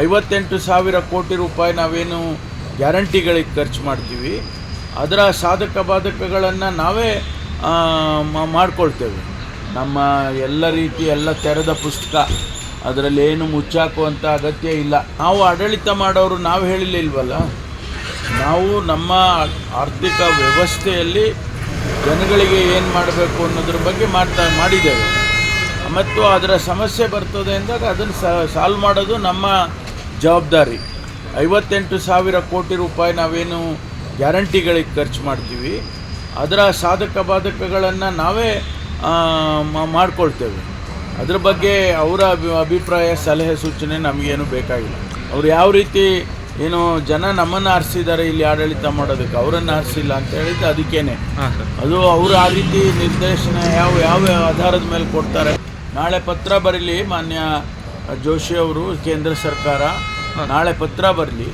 58,000 ಕೋಟಿ ರೂಪಾಯಿ ನಾವೇನು ಗ್ಯಾರಂಟಿಗಳಿಗೆ ಖರ್ಚು ಮಾಡ್ತೀವಿ, ಅದರ ಸಾಧಕ ಬಾಧಕಗಳನ್ನು ನಾವೇ ಮಾಡ್ಕೊಳ್ತೇವೆ. ನಮ್ಮ ಎಲ್ಲ ರೀತಿ ಎಲ್ಲ ತೆರೆದ ಪುಸ್ತಕ, ಅದರಲ್ಲಿ ಏನು ಮುಚ್ಚಾಕುವಂಥ ಅಗತ್ಯ ಇಲ್ಲ. ನಾವು ಆಡಳಿತ ಮಾಡೋರು ನಾವು ಹೇಳಿಲ್ವಲ್ಲ, ನಾವು ನಮ್ಮ ಆರ್ಥಿಕ ವ್ಯವಸ್ಥೆಯಲ್ಲಿ ಜನಗಳಿಗೆ ಏನು ಮಾಡಬೇಕು ಅನ್ನೋದ್ರ ಬಗ್ಗೆ ಮಾಡಿದ್ದೇವೆ. ಮತ್ತು ಅದರ ಸಮಸ್ಯೆ ಬರ್ತದೆ ಅಂದಾಗ ಅದನ್ನು ಸಾಲ್ವ್ ಮಾಡೋದು ನಮ್ಮ ಜವಾಬ್ದಾರಿ. 58,000 ಕೋಟಿ ರೂಪಾಯಿ ನಾವೇನು ಗ್ಯಾರಂಟಿಗಳಿಗೆ ಖರ್ಚು ಮಾಡ್ತೀವಿ, ಅದರ ಸಾಧಕ ಬಾಧಕಗಳನ್ನು ನಾವೇ ಮಾಡ್ಕೊಳ್ತೇವೆ. ಅದ್ರ ಬಗ್ಗೆ ಅವರ ಅಭಿಪ್ರಾಯ, ಸಲಹೆ, ಸೂಚನೆ ನಮಗೇನು ಬೇಕಾಗಿಲ್ಲ. ಅವ್ರು ಯಾವ ರೀತಿ ಏನು ಜನ ನಮ್ಮನ್ನು ಆರಿಸಿದ್ದಾರೆ ಇಲ್ಲಿ ಆಡಳಿತ ಮಾಡೋದಕ್ಕೆ, ಅವರನ್ನು ಆರಿಸಿಲ್ಲ ಅಂತ ಹೇಳಿದ್ದು ಅದಕ್ಕೇನೆ. ಅದು ಅವರು ಆ ರೀತಿ ನಿರ್ದೇಶನ ಯಾವ ಆಧಾರದ ಮೇಲೆ ಕೊಡ್ತಾರೆ. ನಾಳೆ ಪತ್ರ ಬರಲಿ, ಮಾನ್ಯ ಜೋಶಿ ಅವರು, ಕೇಂದ್ರ ಸರ್ಕಾರ ನಾಳೆ ಪತ್ರ ಬರಲಿ,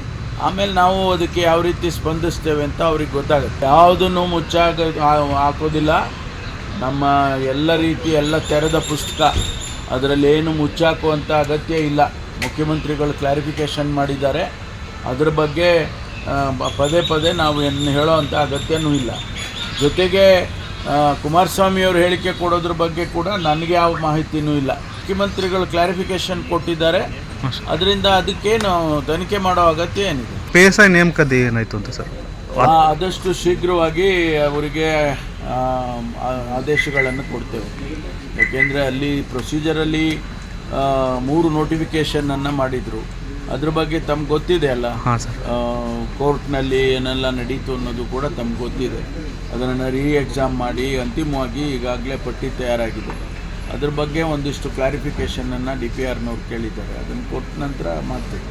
ಆಮೇಲೆ ನಾವು ಅದಕ್ಕೆ ಯಾವ ರೀತಿ ಸ್ಪಂದಿಸ್ತೇವೆ ಅಂತ ಅವ್ರಿಗೆ ಗೊತ್ತಾಗುತ್ತೆ. ಯಾವುದನ್ನು ಹಾಕೋದಿಲ್ಲ. ನಮ್ಮ ಎಲ್ಲ ರೀತಿ ಎಲ್ಲ ತೆರೆದ ಪುಸ್ತಕ, ಅದರಲ್ಲಿ ಏನು ಮುಚ್ಚಾಕುವಂಥ ಅಗತ್ಯ ಇಲ್ಲ. ಮುಖ್ಯಮಂತ್ರಿಗಳು ಕ್ಲಾರಿಫಿಕೇಷನ್ ಮಾಡಿದ್ದಾರೆ. ಅದ್ರ ಬಗ್ಗೆ ಪದೇ ನಾವು ಏನು ಹೇಳೋವಂಥ ಅಗತ್ಯನೂ ಇಲ್ಲ. ಜೊತೆಗೆ ಕುಮಾರಸ್ವಾಮಿಯವರು ಹೇಳಿಕೆ ಕೊಡೋದ್ರ ಬಗ್ಗೆ ಕೂಡ ನನಗೆ ಯಾವ ಮಾಹಿತಿನೂ ಇಲ್ಲ. ಮುಖ್ಯಮಂತ್ರಿಗಳು ಕ್ಲಾರಿಫಿಕೇಷನ್ ಕೊಟ್ಟಿದ್ದಾರೆ, ಅದರಿಂದ ಅದಕ್ಕೆ ನಾವು ತನಿಖೆ ಮಾಡೋ ಅಗತ್ಯ ಏನಿದೆ. PSI ನೇಮಕದ ಏನಾಯಿತು ಅಂತ ಸರ್? ಆದಷ್ಟು ಶೀಘ್ರವಾಗಿ ಅವರಿಗೆ ಆದೇಶಗಳನ್ನು ಕೊಡ್ತೇವೆ. ಯಾಕೆಂದರೆ ಅಲ್ಲಿ ಪ್ರೊಸೀಜರಲ್ಲಿ 3 ನೋಟಿಫಿಕೇಷನನ್ನು ಮಾಡಿದರು. ಅದ್ರ ಬಗ್ಗೆ ತಮ್ಗೆ ಗೊತ್ತಿದೆ ಅಲ್ಲ, ಕೋರ್ಟ್ನಲ್ಲಿ ಏನೆಲ್ಲ ನಡೀತು ಅನ್ನೋದು ಕೂಡ ತಮ್ಗೆ ಗೊತ್ತಿದೆ. ಅದನ್ನು ಎಕ್ಸಾಮ್ ಮಾಡಿ ಅಂತಿಮವಾಗಿ ಈಗಾಗಲೇ ಪಟ್ಟಿ ತಯಾರಾಗಿದೆ. ಅದ್ರ ಬಗ್ಗೆ ಒಂದಿಷ್ಟು ಕ್ಲಾರಿಫಿಕೇಷನನ್ನು DPRನವ್ರು ಕೇಳಿದ್ದಾರೆ. ಅದನ್ನು ಕೊಟ್ಟ ನಂತರ ಮಾಡ್ತೀವಿ.